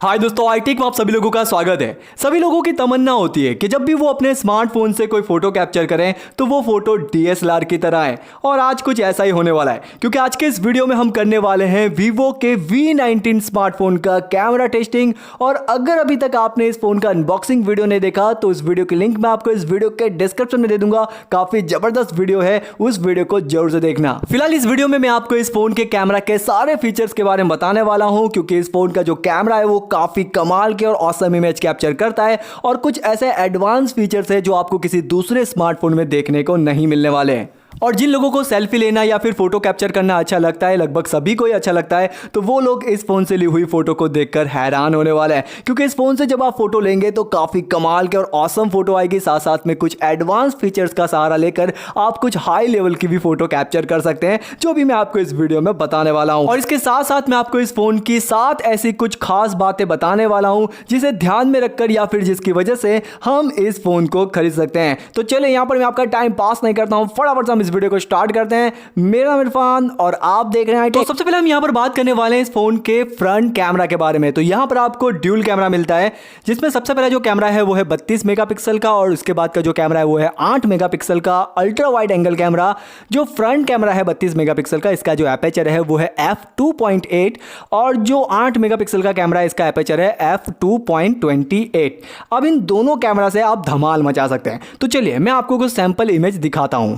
हाय दोस्तों, आई-टेक में आप सभी लोगों का स्वागत है। सभी लोगों की तमन्ना होती है कि जब भी वो अपने स्मार्टफोन से कोई फोटो कैप्चर करें तो वो फोटो डीएसएलआर की तरह है। और आज कुछ ऐसा ही होने वाला है, क्योंकि आज के इस वीडियो में हम करने वाले हैं वीवो के V19 स्मार्टफोन का कैमरा टेस्टिंग। और अगर अभी तक आपने इस फोन का अनबॉक्सिंग वीडियो नहीं देखा तो इस वीडियो की लिंक मैं आपको इस वीडियो के डिस्क्रिप्शन में दे दूंगा। काफी जबरदस्त वीडियो है, उस वीडियो को जरूर से देखना। फिलहाल इस वीडियो में मैं आपको इस फोन के कैमरा के सारे फीचर्स के बारे में बताने वाला हूं, क्योंकि इस फोन का जो कैमरा है वो काफी कमाल के और ऑसम इमेज कैप्चर करता है। और कुछ ऐसे एडवांस फीचर्स है जो आपको किसी दूसरे स्मार्टफोन में देखने को नहीं मिलने वाले हैं। और जिन लोगों को सेल्फी लेना या फिर फोटो कैप्चर करना अच्छा लगता है, लगभग सभी को ही अच्छा लगता है, तो वो लोग इस फोन से ली हुई फोटो को देखकर हैरान होने वाले हैं। क्योंकि इस फोन से जब आप फोटो लेंगे तो काफी कमाल के और ऑसम फोटो आएगी। साथ साथ में कुछ एडवांस फीचर्स का सहारा लेकर आप कुछ हाई लेवल की भी फोटो कैप्चर कर सकते हैं, जो भी मैं आपको इस वीडियो में बताने वाला हूं। और इसके साथ साथ मैं आपको इस फोन की 7 ऐसी कुछ खास बातें बताने वाला हूं जिसे ध्यान में रखकर या फिर जिसकी वजह से हम इस फोन को खरीद सकते हैं। तो चलिए, यहां पर मैं आपका टाइम पास नहीं करता हूं, फटाफट से हम इस वीडियो को स्टार्ट करते हैं। मेरा नाम इरफान और आप देख रहे हैं आई-टेक। तो सबसे पहले हम यहां पर बात करने वाले हैं इस फोन के फ्रंट कैमरा के बारे में। तो यहां पर आपको ड्यूल कैमरा मिलता है, जिसमें सबसे पहला जो कैमरा है वो है 32 मेगापिक्सल का, और उसके बाद का जो कैमरा है वो है 8 मेगापिक्सल का अल्ट्रा वाइड एंगल कैमरा। जो फ्रंट कैमरा है 32 मेगापिक्सल का, इसका जो एपर्चर है वो है f2.8, और जो 8 मेगापिक्सल का कैमरा है इसका एपर्चर है f2.28। अब इन दोनों कैमरा से आप धमाल मचा सकते हैं। तो चलिए मैं आपको कुछ सैंपल इमेज दिखाता हूं।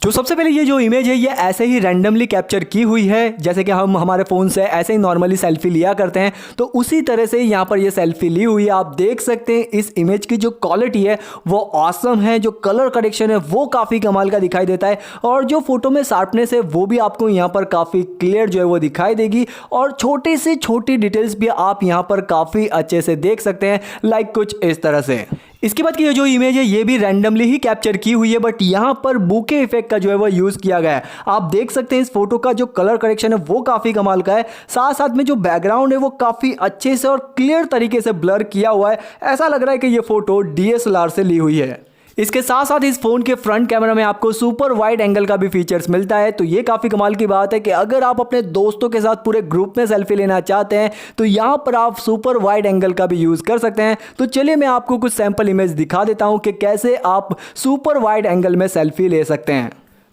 जो सबसे पहले ये जो इमेज है ये ऐसे ही रैंडमली कैप्चर की हुई है, जैसे कि हम हमारे फ़ोन से ऐसे ही नॉर्मली सेल्फी लिया करते हैं, तो उसी तरह से यहाँ पर ये सेल्फी ली हुई है। आप देख सकते हैं इस इमेज की जो क्वालिटी है वो ऑसम है, जो कलर करेक्शन है वो काफ़ी कमाल का दिखाई देता है, और जो फोटो में शार्पनेस है वो भी आपको यहाँ पर काफ़ी क्लियर जो है वो दिखाई देगी। और छोटी से छोटी डिटेल्स भी आप यहाँ पर काफ़ी अच्छे से देख सकते हैं, लाइक कुछ इस तरह से। इसके बाद की ये जो इमेज है ये भी रैंडमली ही कैप्चर की हुई है, बट यहाँ पर बूके इफेक्ट का जो है वो यूज़ किया गया है। आप देख सकते हैं इस फोटो का जो कलर करेक्शन है वो काफ़ी कमाल का है। साथ साथ में जो बैकग्राउंड है वो काफ़ी अच्छे से और क्लियर तरीके से ब्लर किया हुआ है। ऐसा लग रहा है कि ये फोटो डीएसएलआर से ली हुई है। इसके साथ साथ इस फोन के फ्रंट कैमरा में आपको सुपर वाइड एंगल का भी फीचर्स मिलता है। तो ये काफ़ी कमाल की बात है कि अगर आप अपने दोस्तों के साथ पूरे ग्रुप में सेल्फी लेना चाहते हैं तो यहाँ पर आप सुपर वाइड एंगल का भी यूज़ कर सकते हैं। तो चलिए मैं आपको कुछ सैंपल इमेज दिखा देता हूँ कि कैसे आप सुपर वाइड एंगल में सेल्फी ले सकते हैं।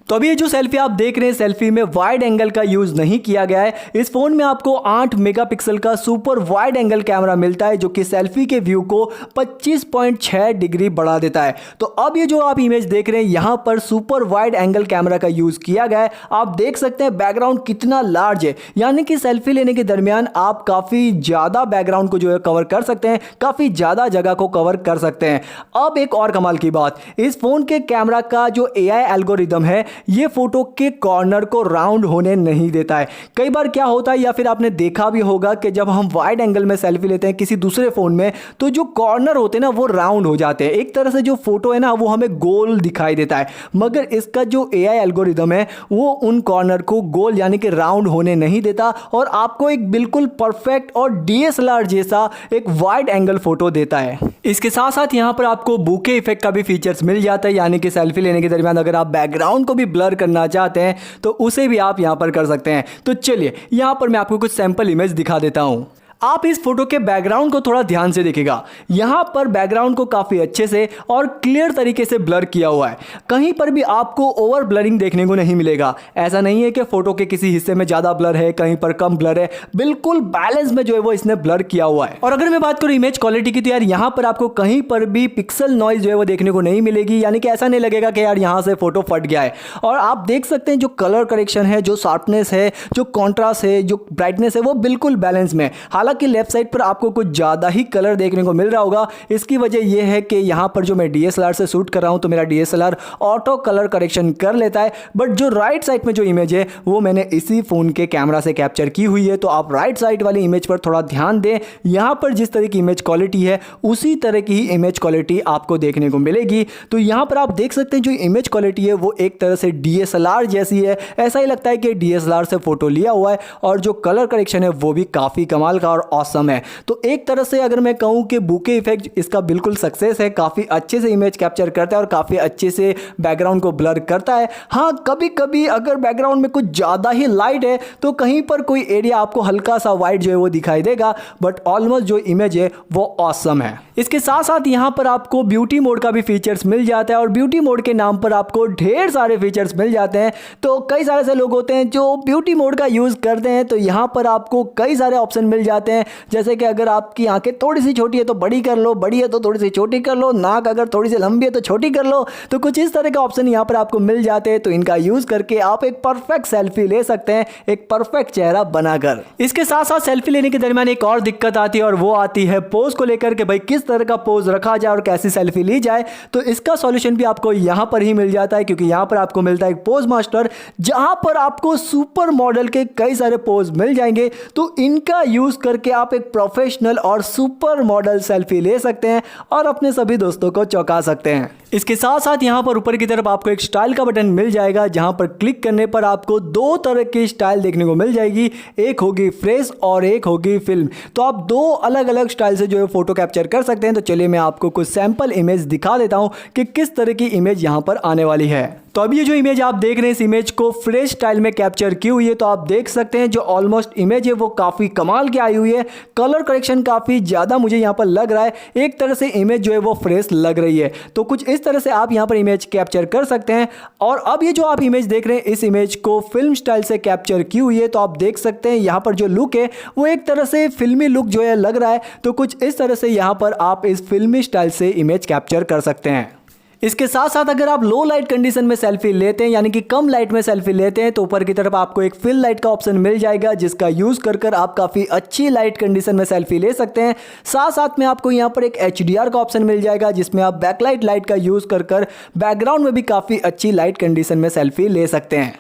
तो अभी ये जो सेल्फी आप देख रहे हैं, सेल्फी में वाइड एंगल का यूज़ नहीं किया गया है। इस फोन में आपको 8 मेगापिक्सल का सुपर वाइड एंगल कैमरा मिलता है, जो कि सेल्फी के व्यू को 25.6 डिग्री बढ़ा देता है। तो अब ये जो आप इमेज देख रहे हैं यहाँ पर सुपर वाइड एंगल कैमरा का यूज़ किया गया है। आप देख सकते हैं बैकग्राउंड कितना लार्ज है, यानी कि सेल्फी लेने के दरमियान आप काफ़ी ज़्यादा बैकग्राउंड को जो है कवर कर सकते हैं, काफ़ी ज़्यादा जगह को कवर कर सकते हैं। अब एक और कमाल की बात, इस फोन के कैमरा का जो AI एल्गोरिदम है ये फोटो के कॉर्नर को राउंड होने नहीं देता है। कई बार क्या होता है, या फिर आपने देखा भी होगा कि जब हम वाइड एंगल में सेल्फी लेते हैं किसी दूसरे फोन में, तो जो कॉर्नर होते हैं ना वो राउंड हो जाते हैं। एक तरह से जो फोटो है ना वो हमें गोल दिखाई देता है, मगर इसका जो AI एल्गोरिदम है वो उन कॉर्नर को गोल यानी कि राउंड होने नहीं देता, और आपको एक बिल्कुल परफेक्ट और DSLR जैसा एक वाइड एंगल फोटो देता है। इसके साथ साथ यहाँ पर आपको बूके इफेक्ट का भी फीचर्स मिल जाता है, यानी कि सेल्फी लेने के दरमियान अगर आप बैकग्राउंड को भी ब्लर करना चाहते हैं तो उसे भी आप यहां पर कर सकते हैं। तो चलिए यहां पर मैं आपको कुछ सैंपल इमेज दिखा देता हूं। आप इस फोटो के बैकग्राउंड को थोड़ा ध्यान से देखिएगा। यहाँ पर बैकग्राउंड को काफ़ी अच्छे से और क्लियर तरीके से ब्लर किया हुआ है। कहीं पर भी आपको ओवर ब्लरिंग देखने को नहीं मिलेगा। ऐसा नहीं है कि फोटो के किसी हिस्से में ज़्यादा ब्लर है, कहीं पर कम ब्लर है, बिल्कुल बैलेंस में जो है वो इसने ब्लर किया हुआ है। और अगर मैं बात करूँ इमेज क्वालिटी की, तो यार यहाँ पर आपको कहीं पर भी पिक्सल नॉइज जो है वो देखने को नहीं मिलेगी, यानी कि ऐसा नहीं लगेगा कि यार यहाँ से फोटो फट गया है। और आप देख सकते हैं जो कलर करेक्शन है, जो शार्पनेस है, जो कॉन्ट्रास्ट है, जो ब्राइटनेस है, वो बिल्कुल बैलेंस में। हालांकि लेफ्ट साइड पर आपको कुछ ज़्यादा ही कलर देखने को मिल रहा होगा। इसकी वजह यह है कि यहाँ पर जो मैं DSLR से शूट कर रहा हूँ तो मेरा DSLR ऑटो कलर करेक्शन कर लेता है, बट जो राइट साइड में जो इमेज है वो मैंने इसी फ़ोन के कैमरा से कैप्चर की हुई है। तो आप राइट साइड वाली इमेज पर थोड़ा ध्यान दें। यहाँ पर जिस तरह की इमेज क्वालिटी है उसी तरह की ही इमेज क्वालिटी आपको देखने को मिलेगी। तो यहाँ पर आप देख सकते हैं जो इमेज क्वालिटी है वो एक तरह से DSLR जैसी है। ऐसा ही लगता है कि DSLR से फोटो लिया हुआ है, और जो कलर करेक्शन है वो भी काफ़ी कमाल का और और ऑसम है। तो एक तरह से अगर मैं कहूँ कि बुके इफेक्ट इसका बिल्कुल सक्सेस है, काफ़ी अच्छे से इमेज कैप्चर करता है और काफ़ी अच्छे से बैकग्राउंड को ब्लर करता है। हाँ, कभी कभी अगर बैकग्राउंड में कुछ ज़्यादा ही लाइट है तो कहीं पर कोई एरिया आपको हल्का सा वाइट जो है वो दिखाई देगा, बट ऑलमोस्ट जो इमेज है वो ऑसम है। इसके साथ साथ यहाँ पर आपको ब्यूटी मोड का भी फीचर्स मिल जाता है और ब्यूटी मोड के नाम पर आपको ढेर सारे फीचर्स मिल जाते हैं। तो कई सारे ऐसे लोग होते हैं जो ब्यूटी मोड का यूज़ करते हैं, तो यहाँ पर आपको कई सारे ऑप्शन मिल जाते हैं, जैसे कि अगर आपकी आंखें थोड़ी सी छोटी है तो बड़ी कर लो, बड़ी है तो थोड़ी सी छोटी कर लो, नाक अगर थोड़ी सी लंबी है तो छोटी कर लो। तो कुछ इस तरह के ऑप्शन यहाँ पर आपको मिल जाते हैं। तो इनका यूज़ करके आप एक परफेक्ट सेल्फी ले सकते हैं, एक परफेक्ट चेहरा बनाकर। इसके साथ साथ सेल्फी लेने के दरमियान एक और दिक्कत आती है और वो आती है पोज को लेकर के, भाई किस तरह का पोज रखा जाए और कैसी सेल्फी ली जाए। तो इसका सॉल्यूशन भी आपको यहाँ पर ही मिल जाता है, क्योंकि यहाँ पर आपको मिलता है एक पोज मास्टर, जहां पर आपको सुपर मॉडल के कई सारे पोज मिल जाएंगे। तो इनका यूज करके आप एक प्रोफेशनल और सुपर मॉडल सेल्फी ले सकते हैं और अपने सभी दोस्तों को चौंका सकते हैं। इसके साथ साथ यहाँ पर ऊपर की तरफ आपको एक स्टाइल का बटन मिल जाएगा, जहां पर क्लिक करने पर आपको दो तरह की स्टाइल देखने को मिल जाएगी, एक होगी फ्रेश और एक होगी फिल्म। तो आप दो अलग अलग स्टाइल से जो है फोटो कैप्चर कर सकते हैं। तो चलिए मैं आपको कुछ सैंपल इमेज दिखा देता हूं कि किस तरह की इमेज यहां पर आने वाली है। तो अभी ये जो इमेज आप देख रहे हैं, इस इमेज को फ्रेश स्टाइल में कैप्चर की हुई है। तो आप देख सकते हैं जो ऑलमोस्ट इमेज है वो काफ़ी कमाल की आई हुई है, कलर करेक्शन काफ़ी ज़्यादा मुझे यहाँ पर लग रहा है, एक तरह से इमेज जो है वो फ्रेश लग रही है। तो कुछ इस तरह से आप यहाँ पर इमेज कैप्चर कर सकते हैं। और अब ये जो आप इमेज देख रहे हैं, इस इमेज को फिल्म स्टाइल से कैप्चर की हुई है। तो आप देख सकते हैं यहाँ पर जो लुक है वो एक तरह से फिल्मी लुक जो है लग रहा है। तो कुछ इस तरह से यहाँ पर आप इस फिल्मी स्टाइल से इमेज कैप्चर कर सकते हैं। इसके साथ साथ अगर आप लो लाइट कंडीशन में सेल्फी लेते हैं, यानी कि कम लाइट में सेल्फी लेते हैं, तो ऊपर की तरफ आपको एक फिल लाइट का ऑप्शन मिल जाएगा, जिसका यूज कर आप काफ़ी अच्छी लाइट कंडीशन में सेल्फी ले सकते हैं। साथ साथ में आपको यहाँ पर एक HDR का ऑप्शन मिल जाएगा, जिसमें आप बैकलाइट लाइट का यूज कर बैकग्राउंड में भी काफ़ी अच्छी लाइट कंडीशन में सेल्फी ले सकते हैं।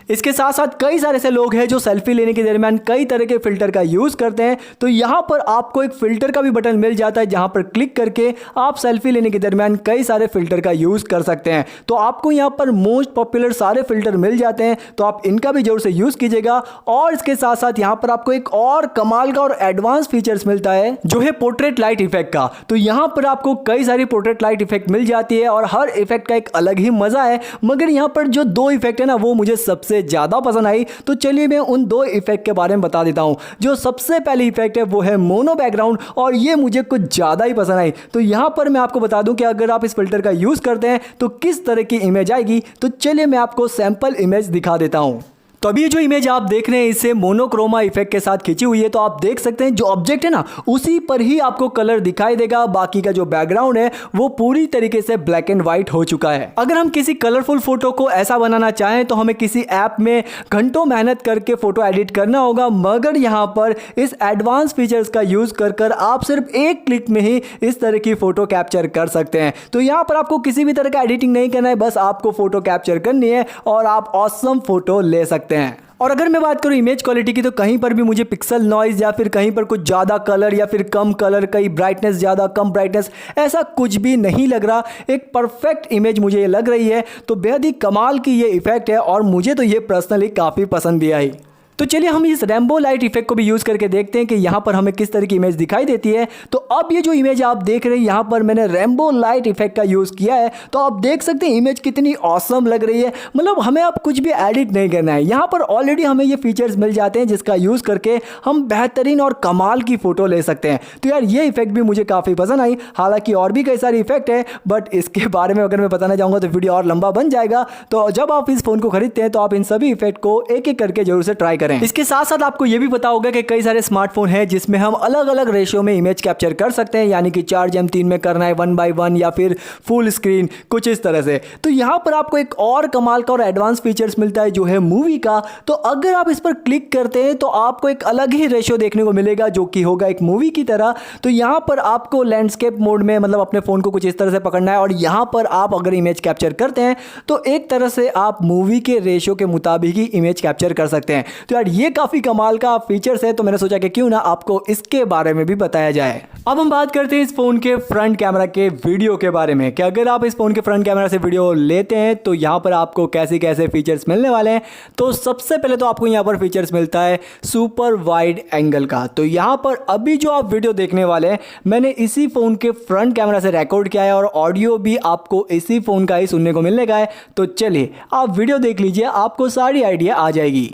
इसके साथ साथ कई सारे ऐसे लोग हैं जो सेल्फी लेने के दरमियान कई तरह के फिल्टर का यूज़ करते हैं। तो यहाँ पर आपको एक फिल्टर का भी बटन मिल जाता है, जहाँ पर क्लिक करके आप सेल्फी लेने के दरमियान कई सारे फिल्टर का यूज़ कर सकते हैं। तो आपको यहाँ पर मोस्ट पॉपुलर सारे फिल्टर मिल जाते हैं, तो आप इनका भी जरूर से यूज़ कीजिएगा। और इसके साथ साथ यहाँ पर आपको एक और कमाल का और एडवांस फीचर्स मिलता है, जो है पोर्ट्रेट लाइट इफेक्ट का। तो यहाँ पर आपको कई सारी पोर्ट्रेट लाइट इफेक्ट मिल जाती है और हर इफेक्ट का एक अलग ही मज़ा है। मगर यहाँ पर जो दो इफेक्ट है ना, वो मुझे सबसे ज़्यादा पसंद आई। तो चलिए मैं उन दो इफेक्ट के बारे में बता देता हूं। जो सबसे पहली इफेक्ट है वो है मोनो बैकग्राउंड, और ये मुझे कुछ ज़्यादा ही पसंद आई। तो यहां पर मैं आपको बता दूं कि अगर आप इस फिल्टर का यूज़ करते हैं तो किस तरह की इमेज आएगी। तो चलिए मैं आपको सैंपल इमेज दिखा देता हूं। तो अभी जो इमेज आप देख रहे हैं, इसे मोनोक्रोमा इफेक्ट के साथ खींची हुई है। तो आप देख सकते हैं जो ऑब्जेक्ट है ना, उसी पर ही आपको कलर दिखाई देगा, बाकी का जो बैकग्राउंड है वो पूरी तरीके से ब्लैक एंड व्हाइट हो चुका है। अगर हम किसी कलरफुल फोटो को ऐसा बनाना चाहें तो हमें किसी ऐप में घंटों मेहनत करके फोटो एडिट करना होगा, मगर यहाँ पर इस एडवांस फीचर्स का यूज कर आप सिर्फ एक क्लिक में ही इस तरह की फोटो कैप्चर कर सकते हैं। तो यहाँ पर आपको किसी भी तरह का एडिटिंग नहीं करना है, बस आपको फोटो कैप्चर करनी है और आप ऑसम फोटो ले सकते हैं। और अगर मैं बात करूं इमेज क्वालिटी की, तो कहीं पर भी मुझे पिक्सल नॉइज या फिर कहीं पर कुछ ज़्यादा कलर या फिर कम कलर, कहीं ब्राइटनेस ज़्यादा कम ब्राइटनेस, ऐसा कुछ भी नहीं लग रहा। एक परफेक्ट इमेज मुझे ये लग रही है। तो बेहद ही कमाल की ये इफेक्ट है और मुझे तो ये पर्सनली काफ़ी पसंद भी आई। तो चलिए हम इस रेनबो लाइट इफेक्ट को भी यूज़ करके देखते हैं कि यहाँ पर हमें किस तरह की इमेज दिखाई देती है। तो अब ये जो इमेज आप देख रहे हैं, यहाँ पर मैंने रेनबो लाइट इफेक्ट का यूज़ किया है। तो आप देख सकते हैं इमेज कितनी ऑसम लग रही है। मतलब हमें अब कुछ भी एडिट नहीं करना है, यहाँ पर ऑलरेडी हमें ये फीचर्स मिल जाते हैं, जिसका यूज़ करके हम बेहतरीन और कमाल की फ़ोटो ले सकते हैं। तो यार ये इफेक्ट भी मुझे काफ़ी पसंद आई। हालांकि और भी कई सारे इफेक्ट है, बट इसके बारे में अगर मैं बताना चाहूँगा तो वीडियो और लंबा बन जाएगा। तो जब आप इस फ़ोन को खरीदते हैं तो आप इन सभी इफेक्ट को एक एक करके जरूर से ट्राई करें। इसके साथ साथ आपको यह भी पता होगा कि कई सारे स्मार्टफोन हैं जिसमें हम अलग अलग रेशियो में इमेज कैप्चर कर सकते हैं, यानी कि 4:3 में करना है, 1:1 या फिर फुल स्क्रीन, कुछ इस तरह से। तो यहाँ पर आपको एक और कमाल का और एडवांस फीचर्स मिलता है, जो है मूवी का। तो अगर आप इस पर क्लिक करते हैं तो आपको एक अलग ही रेशियो देखने को मिलेगा, जो कि होगा एक मूवी की तरह। तो यहाँ पर आपको लैंडस्केप मोड में, मतलब अपने फ़ोन को कुछ इस तरह से पकड़ना है, और यहाँ पर आप अगर इमेज कैप्चर करते हैं तो एक तरह से आप मूवी के रेशियो के मुताबिक ही इमेज कैप्चर कर सकते हैं। तो यार ये काफ़ी कमाल का फीचर्स है, तो मैंने सोचा कि क्यों ना आपको इसके बारे में भी बताया जाए। अब हम बात करते हैं इस फ़ोन के फ्रंट कैमरा के वीडियो के बारे में कि अगर आप इस फ़ोन के फ्रंट कैमरा से वीडियो लेते हैं तो यहाँ पर आपको कैसे कैसे फीचर्स मिलने वाले हैं। तो सबसे पहले तो आपको यहाँ पर फीचर्स मिलता है सुपर वाइड एंगल का। तो यहाँ पर अभी जो आप वीडियो देखने वाले हैं मैंने इसी फ़ोन के फ्रंट कैमरा से रिकॉर्ड किया है और ऑडियो भी आपको इसी फ़ोन का ही सुनने को मिलने का है। तो चलिए आप वीडियो देख लीजिए, आपको सारी आइडिया आ जाएगी।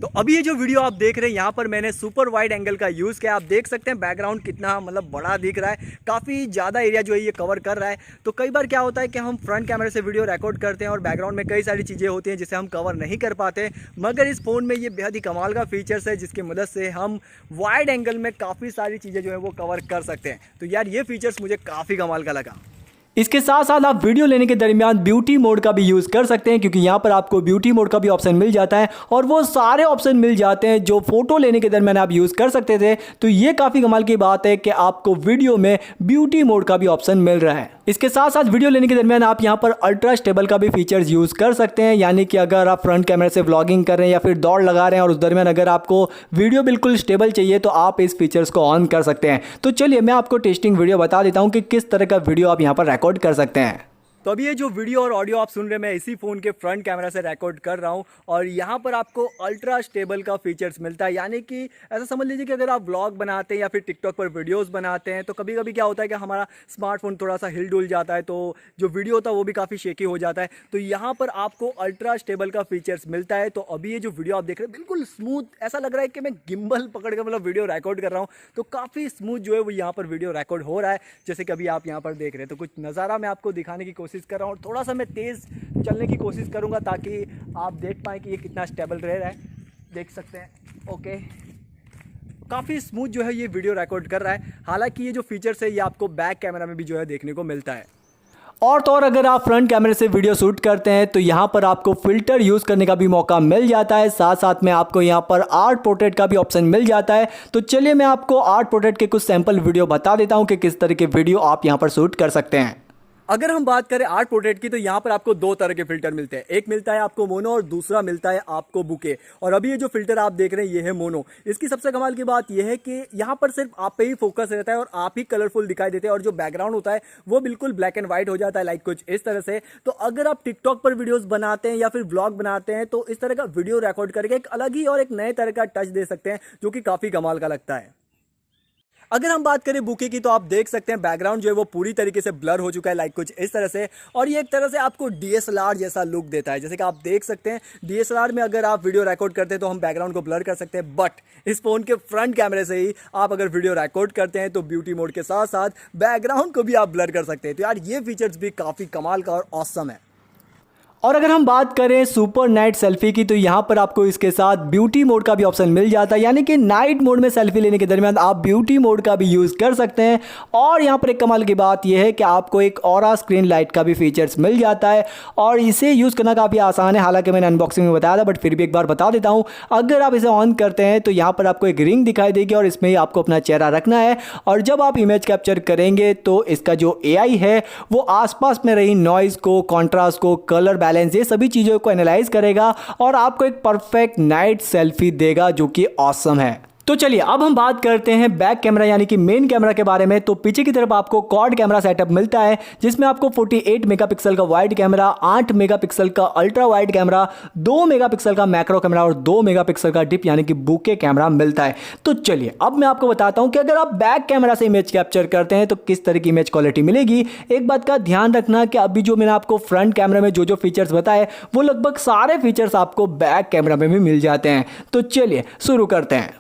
तो अभी ये जो वीडियो आप देख रहे हैं यहाँ पर मैंने सुपर वाइड एंगल का यूज़ किया। आप देख सकते हैं बैकग्राउंड कितना मतलब बड़ा दिख रहा है, काफ़ी ज़्यादा एरिया जो है ये कवर कर रहा है। तो कई बार क्या होता है कि हम फ्रंट कैमरे से वीडियो रिकॉर्ड करते हैं और बैकग्राउंड में कई सारी चीज़ें होती हैं जिसे हम कवर नहीं कर पाते, मगर इस फ़ोन में ये बेहद ही कमाल का फीचर्स है जिसकी मदद से हम वाइड एंगल में काफ़ी सारी चीज़ें जो है वो कवर कर सकते हैं। तो यार ये फीचर्स मुझे काफ़ी कमाल का लगा। इसके साथ साथ आप वीडियो लेने के दरमियान ब्यूटी मोड का भी यूज़ कर सकते हैं, क्योंकि यहाँ पर आपको ब्यूटी मोड का भी ऑप्शन मिल जाता है और वो सारे ऑप्शन मिल जाते हैं जो फोटो लेने के दरमियान आप यूज़ कर सकते थे। तो ये काफ़ी कमाल की बात है कि आपको वीडियो में ब्यूटी मोड का भी ऑप्शन मिल रहा है। इसके साथ साथ वीडियो लेने के दरमियान आप यहाँ पर अल्ट्रा स्टेबल का भी फीचर्स यूज़ कर सकते हैं, यानी कि अगर आप फ्रंट कैमरे से व्लॉगिंग कर रहे हैं या फिर दौड़ लगा रहे हैं और उस दरमियान अगर आपको वीडियो बिल्कुल स्टेबल चाहिए तो आप इस फीचर्स को ऑन कर सकते हैं। तो चलिए मैं आपको टेस्टिंग वीडियो बता देता हूँ कि किस तरह का वीडियो आप यहाँ पर रिकॉर्ड कर सकते हैं। तो अभी ये जो वीडियो और ऑडियो आप सुन रहे हैं मैं इसी फ़ोन के फ्रंट कैमरा से रिकॉर्ड कर रहा हूँ और यहाँ पर आपको अल्ट्रा स्टेबल का फीचर्स मिलता है, यानी कि ऐसा समझ लीजिए कि अगर आप व्लॉग बनाते हैं या फिर टिकटॉक पर वीडियोस बनाते हैं तो कभी कभी क्या होता है कि हमारा स्मार्टफोन थोड़ा सा हिल डुल जाता है, तो जो वीडियो होता है वो भी काफ़ी शेकी हो जाता है। तो यहाँ पर आपको अल्ट्रा स्टेबल का फीचर्स मिलता है। तो अभी ये जो वीडियो आप देख रहे हैं बिल्कुल स्मूथ, ऐसा लग रहा है कि मैं गिम्बल पकड़ कर मतलब वीडियो रिकॉर्ड कर रहा हूँ। तो काफ़ी स्मूथ जो है वो यहाँ पर वीडियो रिकॉर्ड हो रहा है, जैसे कि अभी आप यहाँ पर देख रहे हैं। तो कुछ नज़ारा मैं आपको दिखाने की कोशिश कर रहा हूँ और थोड़ा मैं तेज चलने की कोशिश करूंगा ताकि आप देख पाएं कि ये कितना स्टेबल रह रहा है। देख सकते हैं ओके, काफ़ी स्मूथ जो है ये वीडियो रिकॉर्ड कर रहा है। हालांकि ये जो फीचर्स है ये आपको बैक कैमरा में भी जो है देखने को मिलता है। और तो और अगर आप फ्रंट कैमरे से वीडियो शूट करते हैं तो यहाँ पर आपको फिल्टर यूज़ करने का भी मौका मिल जाता है, साथ साथ में आपको यहाँ पर आर्ट पोर्ट्रेट का भी ऑप्शन मिल जाता है। तो चलिए मैं आपको आर्ट पोर्ट्रेट के कुछ सैंपल वीडियो बता देता हूँ कि किस तरह के वीडियो आप यहाँ पर शूट कर सकते हैं। अगर हम बात करें आर्ट पोर्ट्रेट की तो यहाँ पर आपको दो तरह के फिल्टर मिलते हैं, एक मिलता है आपको मोनो और दूसरा मिलता है आपको बुके। और अभी ये जो फिल्टर आप देख रहे हैं ये है मोनो। इसकी सबसे कमाल की बात यह है कि यहाँ पर सिर्फ आप पे ही फोकस रहता है और आप ही कलरफुल दिखाई देते हैं और जो बैकग्राउंड होता है वो बिल्कुल ब्लैक एंड व्हाइट हो जाता है, लाइक कुछ इस तरह से। तो अगर आप टिकटॉक पर वीडियोज बनाते हैं या फिर ब्लॉग बनाते हैं तो इस तरह का वीडियो रिकॉर्ड करके एक अलग ही और एक नए तरह का टच दे सकते हैं जो कि काफ़ी कमाल का लगता है। अगर हम बात करें बुके की तो आप देख सकते हैं बैकग्राउंड जो है वो पूरी तरीके से ब्लर हो चुका है, लाइक कुछ इस तरह से। और ये एक तरह से आपको DSLR जैसा लुक देता है, जैसे कि आप देख सकते हैं DSLR में अगर आप वीडियो रिकॉर्ड करते हैं तो हम बैकग्राउंड को ब्लर कर सकते हैं, बट इस फोन के फ्रंट कैमरे से ही आप अगर वीडियो रिकॉर्ड करते हैं तो ब्यूटी मोड के साथ साथ बैकग्राउंड को भी आप ब्लर कर सकते हैं। तो यार ये फीचर्स भी काफ़ी कमाल का और ऑसम है। और अगर हम बात करें सुपर नाइट सेल्फी की तो यहाँ पर आपको इसके साथ ब्यूटी मोड का भी ऑप्शन मिल जाता है, यानी कि नाइट मोड में सेल्फी लेने के दरमियान आप ब्यूटी मोड का भी यूज़ कर सकते हैं। और यहाँ पर एक कमाल की बात यह है कि आपको एक ऑरा स्क्रीन लाइट का भी फीचर्स मिल जाता है और इसे यूज़ करना काफ़ी आसान है। हालांकि मैंने अनबॉक्सिंग में बताया था बट फिर भी एक बार बता देता हूँ। अगर आप इसे ऑन करते हैं तो यहाँ पर आपको एक रिंग दिखाई देगी और इसमें ही आपको अपना चेहरा रखना है और जब आप इमेज कैप्चर करेंगे तो इसका जो AI है वो आसपास में रही नॉइज़ को, कॉन्ट्रास्ट को, कलर बैलेंस, ये सभी चीज़ों को एनालाइज करेगा और आपको एक परफेक्ट नाइट सेल्फी देगा जो कि ऑसम है। तो चलिए अब हम बात करते हैं बैक कैमरा यानी कि मेन कैमरा के बारे में। तो पीछे की तरफ आपको क्वाड कैमरा सेटअप मिलता है जिसमें आपको 48 मेगापिक्सल का वाइड कैमरा, 8 मेगापिक्सल का अल्ट्रा वाइड कैमरा, 2 मेगापिक्सल का मैक्रो कैमरा और 2 मेगापिक्सल का डिप यानी कि बुके कैमरा मिलता है। तो चलिए अब मैं आपको बताता हूं कि अगर आप बैक कैमरा से इमेज कैप्चर करते हैं तो किस तरह की इमेज क्वालिटी मिलेगी। एक बात का ध्यान रखना कि अभी जो मैंने आपको फ्रंट कैमरा में जो फीचर्स बताए वो लगभग सारे फीचर्स आपको बैक कैमरा में भी मिल जाते हैं। तो चलिए शुरू करते हैं।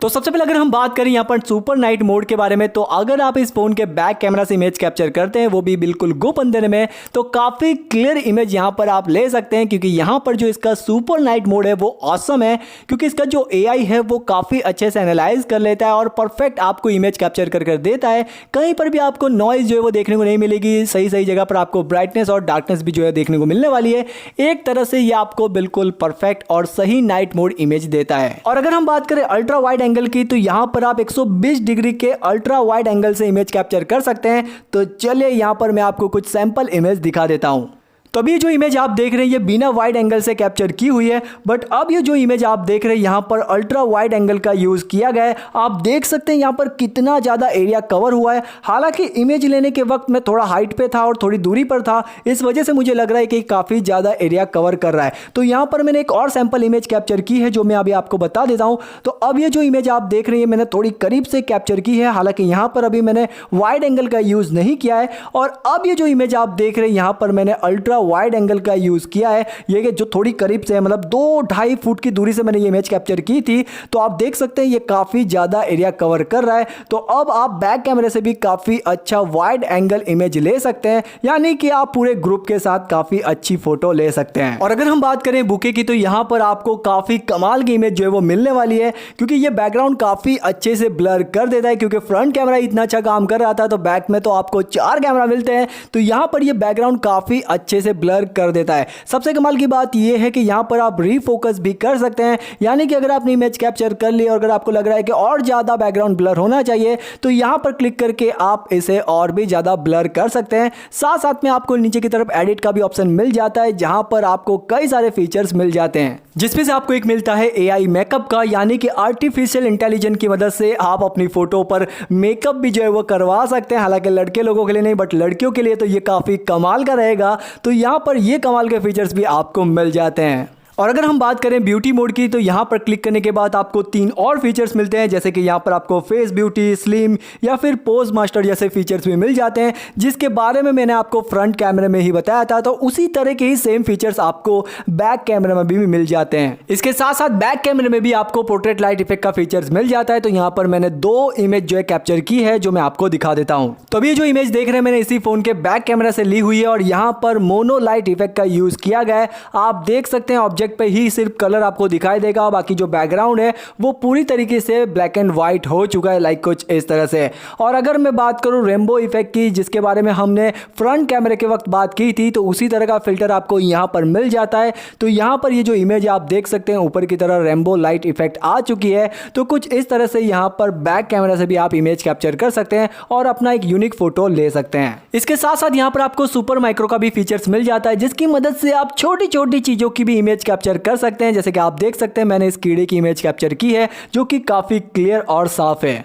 तो सबसे पहले अगर हम बात करें यहाँ पर सुपर नाइट मोड के बारे में तो अगर आप इस फोन के बैक कैमरा से इमेज कैप्चर करते हैं वो भी बिल्कुल गुप अंधेरे में तो काफ़ी क्लियर इमेज यहाँ पर आप ले सकते हैं, क्योंकि यहाँ पर जो इसका सुपर नाइट मोड है वो ऑसम है, क्योंकि इसका जो AI है वो काफ़ी अच्छे से एनालाइज कर लेता है और परफेक्ट आपको इमेज कैप्चर कर देता है। कहीं पर भी आपको नॉइज जो है वो देखने को नहीं मिलेगी, सही सही जगह पर आपको ब्राइटनेस और डार्कनेस भी जो है देखने को मिलने वाली है। एक तरह से ये आपको बिल्कुल परफेक्ट और सही नाइट मोड इमेज देता है। और अगर हम बात करें अल्ट्रा वाइड एंगल की तो यहां पर आप 120 डिग्री के अल्ट्रा वाइड एंगल से इमेज कैप्चर कर सकते हैं। तो चलिए यहां पर मैं आपको कुछ सैंपल इमेज दिखा देता हूं। तो अभी जो इमेज आप देख रहे हैं ये बिना वाइड एंगल से कैप्चर की हुई है, बट अब ये जो इमेज आप देख रहे हैं यहाँ पर अल्ट्रा वाइड एंगल का यूज़ किया गया है। आप देख सकते हैं यहाँ पर कितना ज़्यादा एरिया कवर हुआ है। हालांकि इमेज लेने के वक्त मैं थोड़ा हाइट पे था और थोड़ी दूरी पर था, इस वजह से मुझे लग रहा है कि काफ़ी ज़्यादा एरिया कवर कर रहा है। तो यहाँ पर मैंने एक और सैम्पल इमेज कैप्चर की है जो मैं अभी आपको बता देता हूँ। तो अब ये जो इमेज आप देख रहे हैं मैंने थोड़ी करीब से कैप्चर की है, हालांकि यहाँ पर अभी मैंने वाइड एंगल का यूज़ नहीं किया है। और अब ये जो इमेज आप देख रहे हैं यहाँ पर मैंने अल्ट्रा वाइड एंगल का यूज़ किया है। ये कि जो थोड़ी करीब से है, मतलब 2-2.5 फुट की दूरी से मैंने ये इमेज कैप्चर की थी। तो आप देख सकते हैं ये काफ़ी ज़्यादा एरिया कवर कर रहा है। तो अब आप बैक कैमरे से भी काफ़ी अच्छा वाइड एंगल इमेज ले सकते हैं, यानी कि आप पूरे ग्रुप के साथ काफ़ी अच्छी फोटो ले सकते हैं। और अगर हम बात करें बुके की तो यहाँ पर आपको काफ़ी कमाल की इमेज जो है वो मिलने वाली है, क्योंकि ये बैकग्राउंड काफ़ी अच्छे से ब्लर कर देता है। क्योंकि फ्रंट कैमरा इतना अच्छा काम कर रहा था तो बैक में तो आपको 4 कैमरा मिलते हैं, तो यहाँ पर ये बैकग्राउंड काफ़ी अच्छे से ब्लर कर देता है। सबसे कमाल की बात यह है कि यहाँ पर आप रीफोकस भी कर सकते हैं, यानी कि अगर आपने इमेज कैप्चर कर ली और अगर आपको लग रहा है कि और ज़्यादा बैकग्राउंड ब्लर होना चाहिए तो यहाँ पर क्लिक करके आप इसे और भी ज़्यादा ब्लर कर सकते हैं। साथ साथ में आपको नीचे की तरफ एडिट का भी ऑप्शन मिल जाता है, जहाँ पर आपको कई सारे फीचर्स मिल जाते हैं, जिसमें से आपको एक मिलता है AI मेकअप का, यानी कि आर्टिफिशियल इंटेलिजेंस की मदद से आप अपनी फोटो पर मेकअप भी जो है वो करवा सकते हैं। हालांकि लड़के लोगों के लिए नहीं, बट लड़कियों के लिए तो ये काफ़ी कमाल का रहेगा। तो यहाँ पर ये कमाल के फीचर्स भी आपको मिल जाते हैं। और अगर हम बात करें ब्यूटी मोड की तो यहाँ पर क्लिक करने के बाद आपको 3 और फीचर्स मिलते हैं, जैसे कि यहाँ पर आपको फेस ब्यूटी, स्लिम या फिर पोज मास्टर जैसे फीचर्स भी मिल जाते हैं, जिसके बारे में मैंने आपको फ्रंट कैमरे में ही बताया था। तो उसी तरह के ही सेम फीचर्स आपको बैक कैमरे में भी मिल जाते हैं। इसके साथ साथ बैक कैमरे में भी आपको पोर्ट्रेट लाइट इफेक्ट का फीचर्स मिल जाता है। तो यहाँ पर मैंने 2 इमेज जो है कैप्चर की है, जो मैं आपको दिखा देता हूँ। तो अभी जो इमेज देख रहे हैं मैंने इसी फोन के बैक कैमरा से ली हुई है और यहाँ पर मोनो लाइट इफेक्ट का यूज किया गया है। आप देख सकते हैं ऑब्जेक्ट पे ही सिर्फ कलर आपको दिखाई देगा, बाकी जो बैकग्राउंड है वो पूरी तरीके से ब्लैक एंड व्हाइट हो चुका है, लाइक कुछ इस तरह से। और अगर मैं बात करूं रेनबो इफेक्ट की, जिसके बारे में हमने फ्रंट कैमरे के वक्त बात की थी, तो उसी तरह का फिल्टर आपको यहां पर मिल जाता है। तो यहां पर ये जो इमेज आप देख सकते हैं ऊपर की तरह रेनबो लाइट इफेक्ट आ चुकी है। तो कुछ इस तरह से यहां पर बैक कैमरा से भी आप इमेज कैप्चर कर सकते हैं और अपना एक यूनिक फोटो ले सकते हैं। इसके साथ साथ यहां पर आपको सुपर माइक्रो का भी फीचर्स मिल जाता है, जिसकी मदद से आप छोटी छोटी चीजों की भी इमेज कैप्चर कर सकते हैं। जैसे कि आप देख सकते हैं मैंने इस कीड़े की इमेज कैप्चर की है, जो कि काफी क्लियर और साफ है।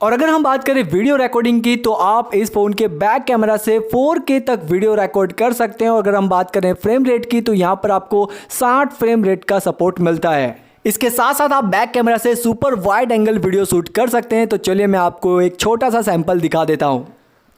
और अगर हम बात करें वीडियो रिकॉर्डिंग की तो आप इस फोन के बैक कैमरा से 4K तक वीडियो रिकॉर्ड कर सकते हैं। और अगर हम बात करें फ्रेम रेट की तो यहाँ पर आपको 60 फ्रेम रेट का सपोर्ट मिलता है। इसके साथ साथ आप बैक कैमरा से super wide angle video shoot कर सकते हैं। तो चलिए मैं आपको एक छोटा सा सैंपल दिखा देता हूँ।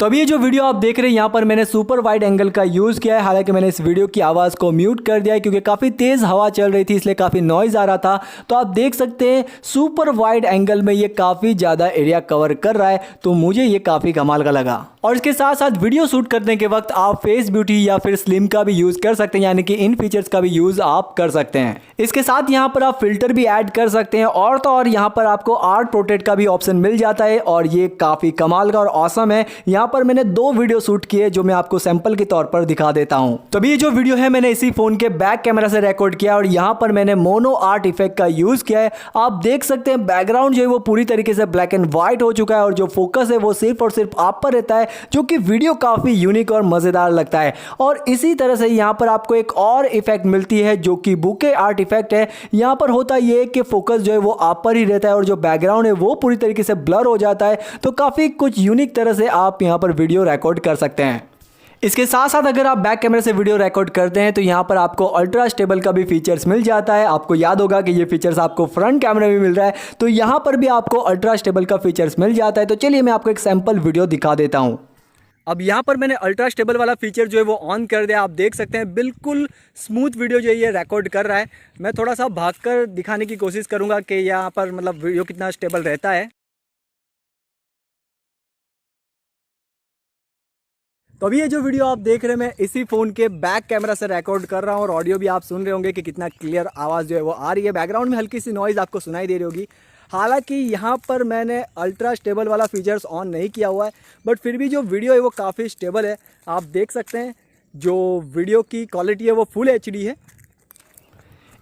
तो अभी ये जो वीडियो आप देख रहे हैं यहाँ पर मैंने सुपर वाइड एंगल का यूज़ किया है। हालांकि मैंने इस वीडियो की आवाज़ को म्यूट कर दिया है, क्योंकि काफ़ी तेज़ हवा चल रही थी, इसलिए काफ़ी नॉइज़ आ रहा था। तो आप देख सकते हैं सुपर वाइड एंगल में ये काफ़ी ज़्यादा एरिया कवर कर रहा है, तो मुझे ये काफ़ी कमाल का लगा। और इसके साथ साथ वीडियो शूट करने के वक्त आप फेस ब्यूटी या फिर स्लिम का भी यूज़ कर सकते हैं, यानी कि इन फीचर्स का भी यूज़ आप कर सकते हैं। इसके साथ यहाँ पर आप फिल्टर भी ऐड कर सकते हैं, और तो और यहाँ पर आपको आर्ट पोर्ट्रेट का भी ऑप्शन मिल जाता है, और ये काफ़ी कमाल का और ऑसम है। यहाँ पर मैंने 2 वीडियो शूट किए, जो मैं आपको सैंपल के तौर पर दिखा देता हूँ। तो अभी ये जो वीडियो है मैंने इसी फोन के बैक कैमरा से रिकॉर्ड किया, और यहाँ पर मैंने मोनो आर्ट इफेक्ट का यूज़ किया है। आप देख सकते हैं बैकग्राउंड जो है वो पूरी तरीके से ब्लैक एंड व्हाइट हो चुका है, और जो फोकस है वो सिर्फ और सिर्फ आप पर रहता है, जो कि वीडियो काफ़ी यूनिक और मज़ेदार लगता है। और इसी तरह से यहाँ पर आपको एक और इफेक्ट मिलती है, जो कि बुके आर्ट इफेक्ट है। यहाँ पर होता ये है कि फोकस जो है वो आप पर ही रहता है, और जो बैकग्राउंड है वो पूरी तरीके से ब्लर हो जाता है। तो काफ़ी कुछ यूनिक तरह से आप यहाँ पर वीडियो रिकॉर्ड कर सकते हैं। इसके साथ साथ अगर आप बैक कैमरे से वीडियो रिकॉर्ड करते हैं तो यहाँ पर आपको अल्ट्रा स्टेबल का भी फीचर्स मिल जाता है। आपको याद होगा कि ये फीचर्स आपको फ्रंट कैमरे में मिल रहा है, तो यहाँ पर भी आपको अल्ट्रा स्टेबल का फीचर्स मिल जाता है। तो चलिए मैं आपको एक सैंपल वीडियो दिखा देता हूँ। अब यहाँ पर मैंने अल्ट्रा स्टेबल वाला फीचर जो है वो ऑन कर दिया। आप देख सकते हैं बिल्कुल स्मूथ वीडियो जो है ये रिकॉर्ड कर रहा है। मैं थोड़ा सा भागकर दिखाने की कोशिश करूँगा कि यहाँ पर मतलब वीडियो कितना स्टेबल रहता है। तो अभी ये जो वीडियो आप देख रहे हैं मैं इसी फ़ोन के बैक कैमरा से रिकॉर्ड कर रहा हूँ, और ऑडियो भी आप सुन रहे होंगे कि कितना क्लियर आवाज़ जो है वो आ रही है। बैकग्राउंड में हल्की सी नॉइज़ आपको सुनाई दे रही होगी। हालांकि यहाँ पर मैंने अल्ट्रा स्टेबल वाला फीचर्स ऑन नहीं किया हुआ है, बट फिर भी जो वीडियो है वो काफ़ी स्टेबल है। आप देख सकते हैं जो वीडियो की क्वालिटी है वो फुल HD है।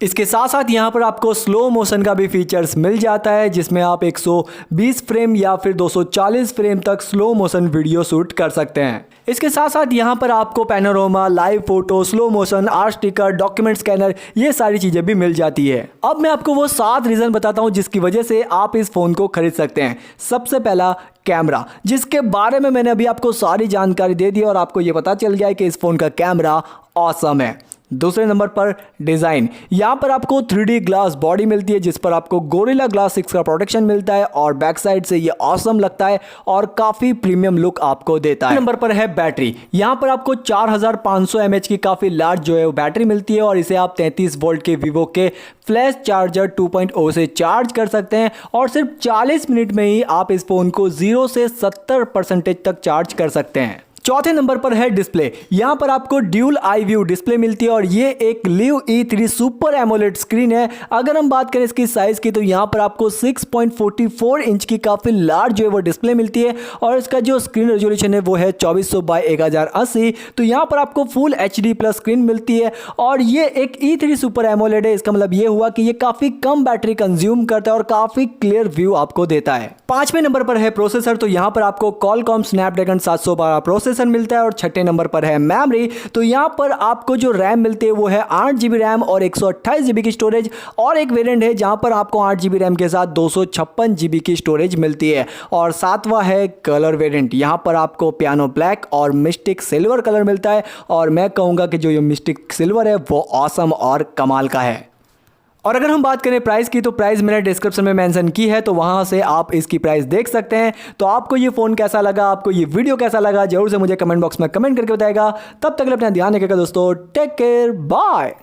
इसके साथ साथ यहाँ पर आपको स्लो मोशन का भी फीचर्स मिल जाता है, जिसमें आप 120 फ्रेम या फिर 240 फ्रेम तक स्लो मोशन वीडियो शूट कर सकते हैं। इसके साथ साथ यहाँ पर आपको panorama, live photo, slow motion, art sticker, document scanner, ये सारी चीज़ें भी मिल जाती है। अब मैं आपको वो 7 रीज़न बताता हूँ जिसकी वजह से आप इस फ़ोन को खरीद सकते हैं। सबसे पहला कैमरा, जिसके बारे में मैंने अभी आपको सारी जानकारी दे दी और आपको ये पता चल गया है कि इस फ़ोन का कैमरा ऑसम है। दूसरे नंबर पर डिज़ाइन, यहाँ पर आपको 3D ग्लास बॉडी मिलती है जिस पर आपको गोरिल्ला ग्लास 6 का प्रोटेक्शन मिलता है और बैक साइड से ये ऑसम लगता है और काफ़ी प्रीमियम लुक आपको देता है। नंबर पर है बैटरी, यहाँ पर आपको 4500 mAh की काफ़ी लार्ज जो है वो बैटरी मिलती है और इसे आप 33 वोल्ट के वीवो के फ्लैश चार्जर 2.0 से चार्ज कर सकते हैं और सिर्फ 40 मिनट में ही आप इस फ़ोन को 0 से 70% तक चार्ज कर सकते हैं। चौथे नंबर पर है डिस्प्ले, यहाँ पर आपको ड्यूल आई व्यू डिस्प्ले मिलती है और ये एक Liv E3 super AMOLED screen है। अगर हम बात करें इसकी साइज की तो यहाँ पर आपको 6.44 इंच की काफ़ी लार्ज जो है वो डिस्प्ले मिलती है और इसका जो स्क्रीन रेजोल्यूशन है वो है 2400 बाई 1080। तो यहाँ पर आपको फुल HD प्लस स्क्रीन मिलती है और ये एक E3 सुपर एमोलेड है। इसका मतलब ये हुआ कि ये काफ़ी कम बैटरी कंज्यूम करता है और काफ़ी क्लियर व्यू आपको देता है। पांचवें नंबर पर है प्रोसेसर, तो यहाँ पर आपको Qualcomm Snapdragon 712 प्रोसेसर मिलता है और छठे नंबर पर है मेमोरी, तो यहाँ पर आपको जो रैम मिलती है वो है 8GB रैम और 128GB की स्टोरेज और एक वेरिएंट है जहाँ पर आपको 8GB रैम के साथ 256GB की स्टोरेज मिलती है। और सातवां है कलर वेरिएंट, यहाँ पर आपको पियानो ब्लैक और मिस्टिक सिल्वर कलर मिलता है और मैं कहूँगा कि जो ये मिस्टिक सिल्वर है वो ऑसम और कमाल का है। और अगर हम बात करें प्राइस की तो प्राइस मैंने डिस्क्रिप्शन में मेंशन की है, तो वहां से आप इसकी प्राइस देख सकते हैं। तो आपको ये फ़ोन कैसा लगा, आपको ये वीडियो कैसा लगा, जरूर से मुझे कमेंट बॉक्स में कमेंट करके बताएगा। तब तक अपना ध्यान रखिएगा दोस्तों, टेक केयर, बाय।